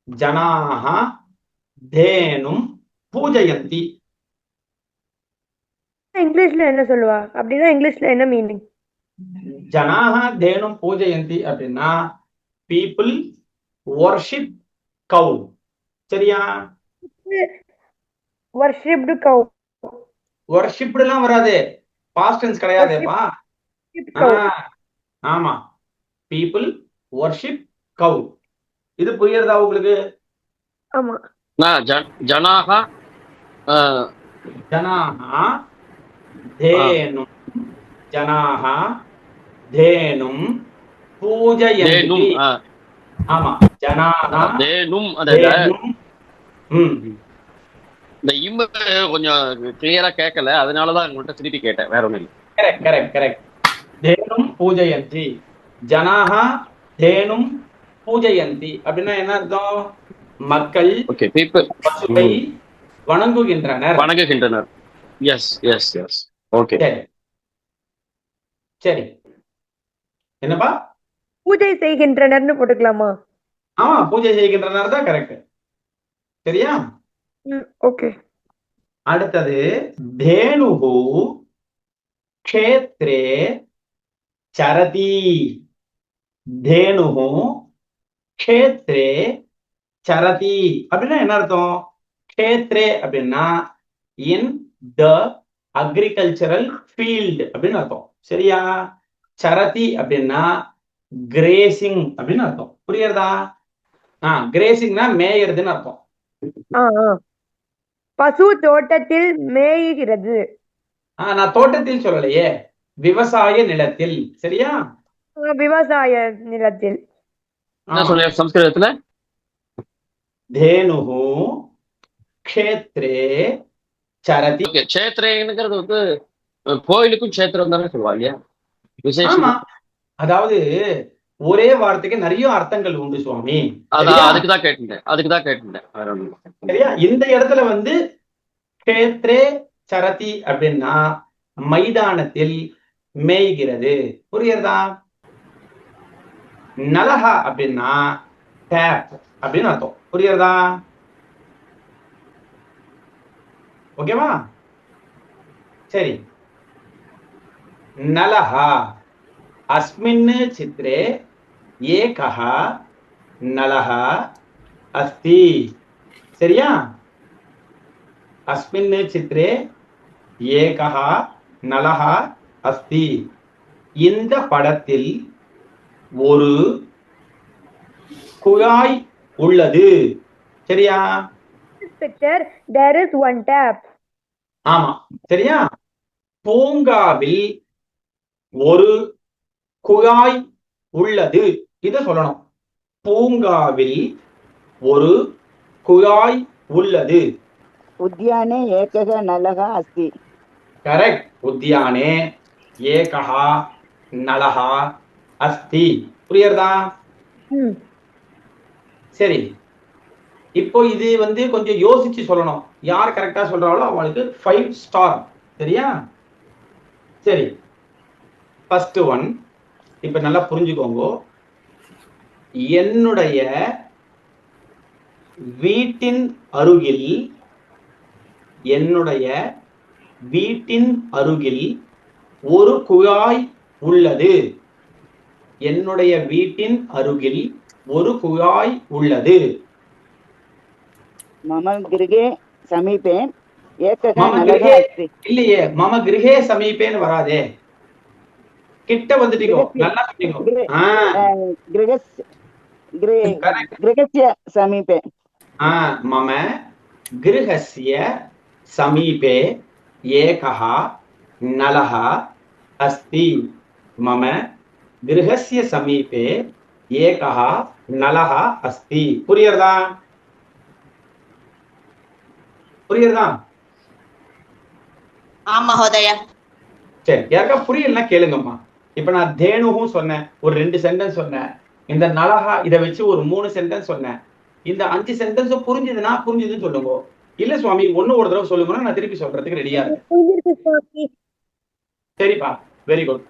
ஜனாஹ தேனும் பூஜயந்தி. இங்கிலீஷ்ல என்ன சொல்லுவா அப்படின்னா இங்கிலீஷ்ல என்ன மீனிங்? ஜனாஹ தேனும் பூஜயந்தி அப்படின்னா பீப்புள் வர்ஷிப் கவு. சரியா? வர்ஷிப்டு கவ். வர்ஷிப்டுலாம் வராது, பாஸ்ட் டென்ஸ் கிடையாதுப்பா. கவ். ஆமா, பீப்புள் வர்ஷிப் கவு. இது புரியுறதா உங்களுக்கு? ஆமா. ஜனாக ஜனாஹ தேனும் ஜனாஹ தேனும் பூஜயந்தி. ஆமா, ஜனாஹ தேனும் தேனும். இந்த இம்மு கொஞ்சம் கிளியரா கேட்கல, அதனாலதான் உங்கள்கிட்ட திருப்பி கேட்டேன், வேற ஒண்ணும் இல்லை. Correct correct correct. தேனும் பூஜயந்தி. ஜனாஹ தேனும் பூஜயந்தி அப்படின்னா என்ன அர்த்தம்? மக்கள் பசுவை வணங்குகின்றனர். வணங்குகின்றனர். Yes yes yes. ஓகே, சரி. என்னப்பா? பூஜை செய்கின்றனர்னு போட்டுக்கலாமா? ஆமா, பூஜை செய்கின்றனர் தான் கரெக்ட். சரியா? ஓகே. அடுத்தது தேனுஹு க்ஷேத்ரே சரதி. தேனுஹு க்ஷேத்ரே சரதி அப்படின்னா என்ன அர்த்தம்? க்ஷேத்ரே அப்படின்னா இன் த அக்ரிகல்ச்சரல் ஃபீல்டு அப்படின்னு அர்த்தம். சரியா? சரதி அப்படின்னா கிரேசிங் அப்படின்னு அர்த்தம். புரியுறதா? கிரேசிங்னா மேயறதுன்னு அர்த்தம். பசு தோட்டத்தில் மேய்கிறது. நான் தோட்டத்தில் சொல்லலையே, விவசாய நிலத்தில். சரியா? விவசாய நிலத்தில். சம்ஸ்கிருதத்துல தேனுஹு க்ஷேத்ரே சரதி. க்ஷேத்ரேங்கிறது வந்து கோயிலுக்கும் க்ஷேத்திரம் தானே சொல்லுவாங்க. ஆமா, அதாவது ஒரே வார்த்தைக்கு நிறைய அர்த்தங்கள் உண்டு சுவாமி. அதுக்குதான் கேட்டுட்டேன். சரியா? இந்த இடத்துல வந்து க்ஷேத்ரே சரதி அப்படின்னா மைதானத்தில் மேய்கிறது. புரியுறதா? நலஹா அப்படின்னா டேப் அப்படின்னு அர்த்தம். புரியுறதா? ஓகேவா? சரி. நலஹா அஸ்மின் சித்ரே ஏகஹ நலஹ அஸ்தி. சரியா? அஸ்மின் சித்ரே ஏகஹ நலஹ அஸ்தி. இந்த படத்தில் ஒரு குழாய் உள்ளது. சரியா? There is one tap. ஆமா, சரியா? பூங்காவில் ஒரு குழாய் உள்ளது. இத சொல்லணும். பூங்காவில் ஒரு குழாய் உள்ளது. உத்யானே ஏகஹ நலஹ அஸ்தி. கரெக்ட். உத்யானே ஏகஹ நலஹ அஸ்தி. புரியுறதா? சரி, இப்போ இது வந்து கொஞ்சம் யோசிச்சு சொல்லணும். யார் கரெக்டா சொல்றாளோ அவங்களுக்கு 5 ஸ்டார். சரியா? சரி, ஃபர்ஸ்ட் ஒன். இப்ப நல்லா புரிஞ்சுக்கோங்க. என்னுடைய வீட்டின் அருகில் ஒரு குழாய் உள்ளது. என்னுடைய வீட்டின் அருகில் ஒரு குழாய் உள்ளது. மம கிருகே சமீபே ஏகஹ நலஹ அஸ்தி. இல்லையே, மம கிருகே சமீபேன்னு வராதே. கிட்ட வந்துட்டீங்க. நல்லா சொன்னீங்க. கிரகஸ்ய சமீபே. மம கிருஹஸ்ய சமீபே ஏகஹ நலஹ அஸ்தி. மம கிருஹஸ்ய சமீபே ஏகஹ நலஹ அஸ்தி. புரியுறதா? ஆம் மகோதயா. சரி, யாருக்கா புரியலன்னா கேளுங்கம்மா. இப்ப நான் தேனுவும் சொன்னேன், ஒரு 2 சென்டென்ஸ் சொன்னேன். இந்த நலஹா இதை வச்சு ஒரு 3 சென்டென்ஸ் சொன்னேன். இந்த 5 சென்டென்ஸும் புரிஞ்சுதுன்னு சொல்லுங்க. இல்ல சுவாமி ஒன்னு ஒரு தடவை சொல்லுங்கன்னா நான் திருப்பி சொல்றதுக்கு ரெடியா இருக்கேன். சரிப்பா, வெரி குட்.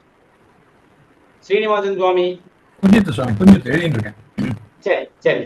ஸ்ரீனிவாசன் சுவாமி. புரிஞ்சுது சுவாமி, புரிஞ்சுது, எழுதிட்டு இருக்கேன். சரி சரி.